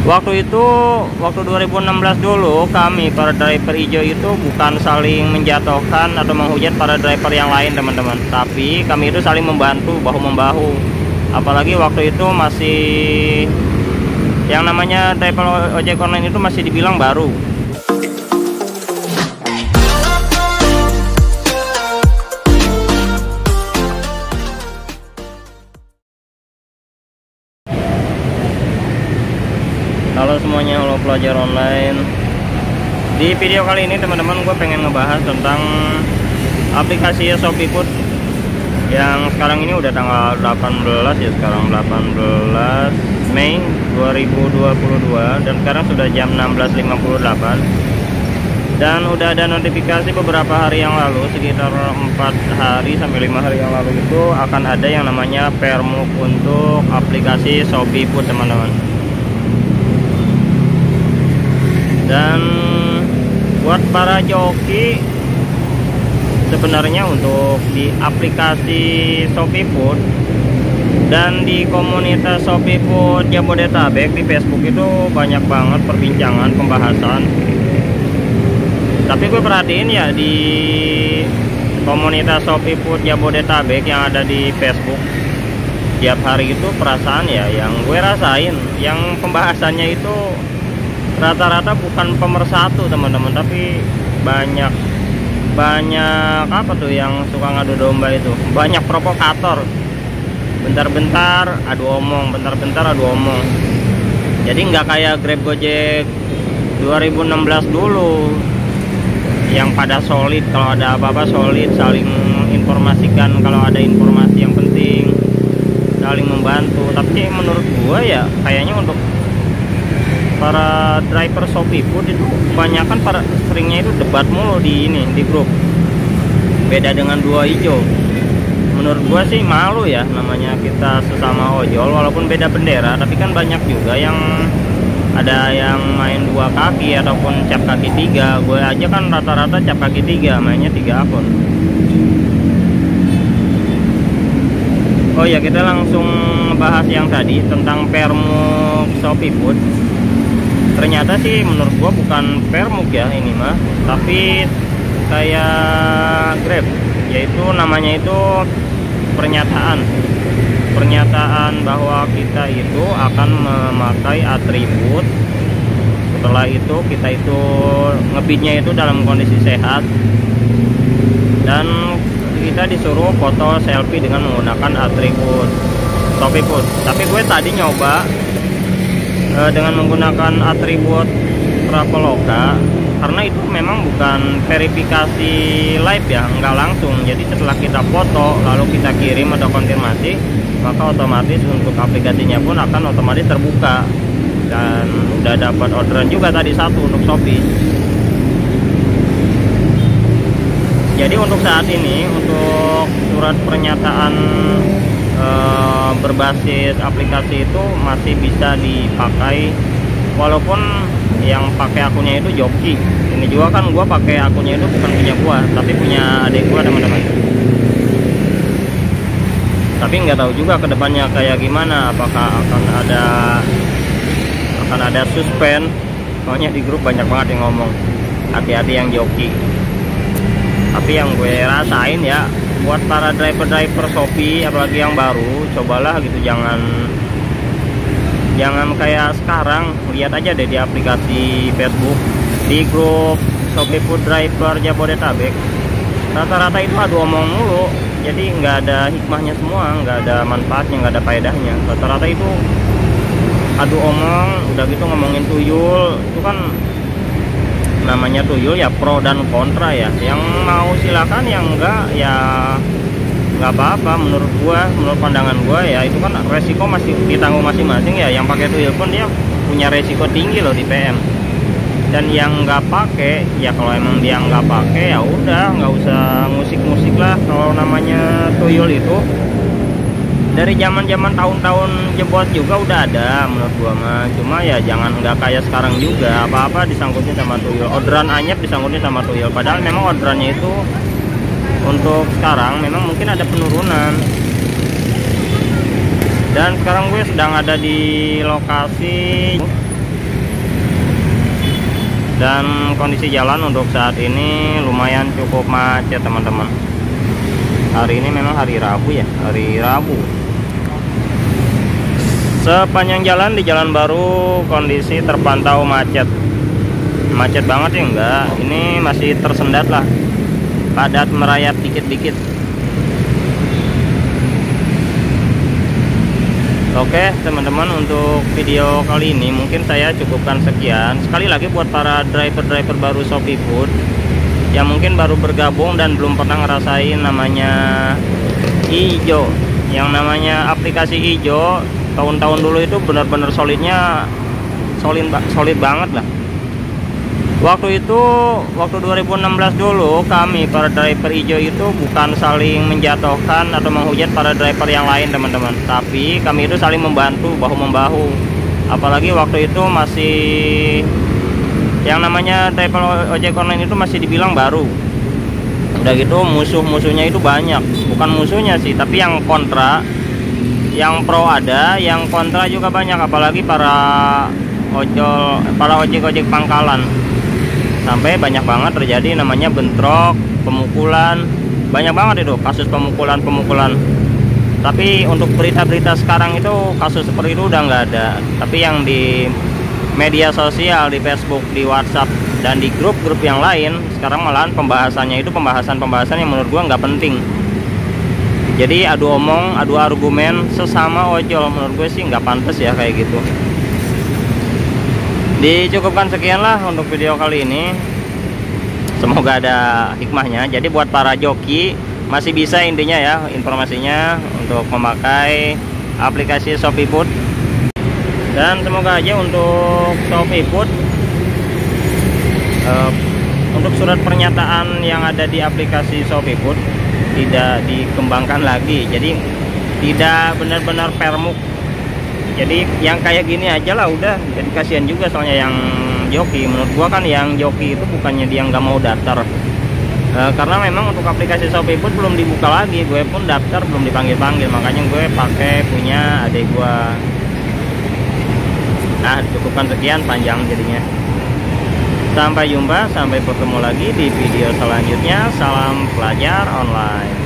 Waktu itu, waktu 2016 dulu, kami para driver hijau itu bukan saling menjatuhkan atau menghujat para driver yang lain, teman-teman. Tapi kami itu saling membantu, bahu-membahu. Apalagi waktu itu masih yang namanya driver ojek online itu masih dibilang baru. Halo semuanya, halo pelajar online. Di video kali ini teman-teman, gue pengen ngebahas tentang aplikasi Shopee Food yang sekarang ini udah tanggal 18 ya, sekarang 18 Mei 2022 dan sekarang sudah jam 16.58 dan udah ada notifikasi beberapa hari yang lalu, sekitar 4 hari sampai 5 hari yang lalu itu akan ada yang namanya permuk untuk aplikasi Shopee Food, teman-teman. Dan buat para joki, sebenarnya untuk di aplikasi Shopee Food dan di komunitas Shopee Food Jabodetabek di Facebook itu banyak banget perbincangan, pembahasan. Tapi gue perhatiin ya, di komunitas Shopee Food Jabodetabek yang ada di Facebook, tiap hari itu perasaan ya, yang gue rasain, yang pembahasannya itu rata-rata bukan pemersatu, teman-teman, tapi banyak apa tuh yang suka ngadu domba itu, banyak provokator, bentar-bentar adu omong, bentar-bentar adu omong. Jadi nggak kayak Grab Gojek 2016 dulu yang pada solid, kalau ada apa-apa solid, saling informasikan kalau ada informasi yang penting, saling membantu. Tapi menurut gua ya kayaknya untuk para driver Shopee Food itu kebanyakan para seringnya itu debat mulu di grup. Beda dengan dua hijau. Menurut gua sih malu ya, namanya kita sesama ojol walaupun beda bendera, tapi kan banyak juga yang ada yang main dua kaki ataupun cap kaki tiga. Gue aja kan rata-rata cap kaki tiga, mainnya 3 akun. Oh ya, kita langsung bahas yang tadi tentang permuk Shopee Food. Ternyata sih menurut gua bukan permuk ya ini mah, tapi kayak Grab, yaitu namanya itu pernyataan bahwa kita itu akan memakai atribut. Setelah itu kita itu ngebitnya itu dalam kondisi sehat dan kita disuruh foto selfie dengan menggunakan atribut Shopee Food. Tapi gue tadi nyoba dengan menggunakan atribut Traveloka, karena itu memang bukan verifikasi live ya, nggak langsung. Jadi setelah kita foto lalu kita kirim atau konfirmasi, maka otomatis untuk aplikasinya pun akan otomatis terbuka. Dan udah dapat orderan juga tadi satu untuk Shopee. Jadi untuk saat ini, untuk surat pernyataan berbasis aplikasi itu masih bisa dipakai, walaupun yang pakai akunnya itu joki. Ini juga kan gua pakai akunnya itu bukan punya gua, tapi punya adik gua, teman-teman. Tapi nggak tahu juga kedepannya kayak gimana, apakah akan ada suspend. Soalnya di grup banyak banget yang ngomong hati-hati yang joki. Tapi yang gue rasain ya, buat para driver Shopee apalagi yang baru, cobalah gitu, jangan kayak sekarang. Lihat aja deh di aplikasi Facebook, di grup Shopee Food Driver Jabodetabek, rata-rata itu adu omong mulu. Jadi nggak ada hikmahnya semua, nggak ada manfaatnya, nggak ada faedahnya. Rata-rata itu adu omong, udah gitu ngomongin tuyul. Itu kan namanya tuyul ya, pro dan kontra ya. Yang mau silakan, yang enggak ya nggak apa-apa. Menurut pandangan gua ya, itu kan resiko masih ditanggung masing-masing ya. Yang pakai tuyul pun dia punya resiko tinggi loh di PM. Dan yang nggak pakai ya, kalau emang dia nggak pakai ya udah, nggak usah musik-musik lah. Kalau namanya tuyul itu dari zaman-zaman tahun-tahun jebot juga udah ada menurut gua mah. Cuma ya jangan nggak kayak sekarang juga, apa-apa disangkutin sama tuyul. Orderan anyep disangkutin sama tuyul, padahal memang orderannya itu untuk sekarang memang mungkin ada penurunan. Dan sekarang gue sedang ada di lokasi Dan kondisi jalan untuk saat ini lumayan cukup macet teman-teman. Hari ini memang hari Rabu ya, hari Rabu. Sepanjang jalan di Jalan Baru kondisi terpantau macet. Macet banget ya enggak, ini masih tersendat lah, padat merayap dikit-dikit. Oke teman-teman, untuk video kali ini mungkin saya cukupkan sekian. Sekali lagi buat para driver-driver baru ShopeeFood yang mungkin baru bergabung dan belum pernah ngerasain namanya Ijo, yang namanya aplikasi Ijo tahun-tahun dulu itu benar-benar solid banget lah. Waktu 2016 dulu kami para driver hijau itu bukan saling menjatuhkan atau menghujat para driver yang lain teman-teman, tapi kami itu saling membantu bahu-membahu. Apalagi waktu itu masih yang namanya driver ojek online itu masih dibilang baru. Udah gitu musuh-musuhnya itu banyak, bukan musuhnya sih, tapi yang kontra. Yang pro ada, yang kontra juga banyak, apalagi para ojek-ojek pangkalan. Sampai banyak banget terjadi namanya bentrok, pemukulan, banyak banget itu kasus pemukulan. Tapi untuk berita-berita sekarang itu kasus seperti itu udah nggak ada. Tapi yang di media sosial, di Facebook, di WhatsApp, dan di grup-grup yang lain sekarang malahan pembahasannya itu pembahasan yang menurut gua nggak penting. Jadi adu omong, adu argumen sesama ojol, menurut gue sih nggak pantas ya kayak gitu. Dicukupkan sekian lah untuk video kali ini, semoga ada hikmahnya. Jadi buat para joki masih bisa intinya ya informasinya untuk memakai aplikasi ShopeeFood. Dan semoga aja untuk ShopeeFood untuk surat pernyataan yang ada di aplikasi ShopeeFood tidak dikembangkan lagi, jadi tidak benar-benar permuk. Jadi yang kayak gini aja lah udah, jadi kasihan juga soalnya yang joki. Menurut gua kan yang joki itu bukannya dia nggak mau daftar, karena memang untuk aplikasi ShopeeFood belum dibuka lagi. Gue pun daftar belum dipanggil-panggil, makanya gue pakai punya adik gua. Nah, cukupkan sekian, panjang jadinya. Sampai jumpa, sampai bertemu lagi di video selanjutnya. Salam pelajar online.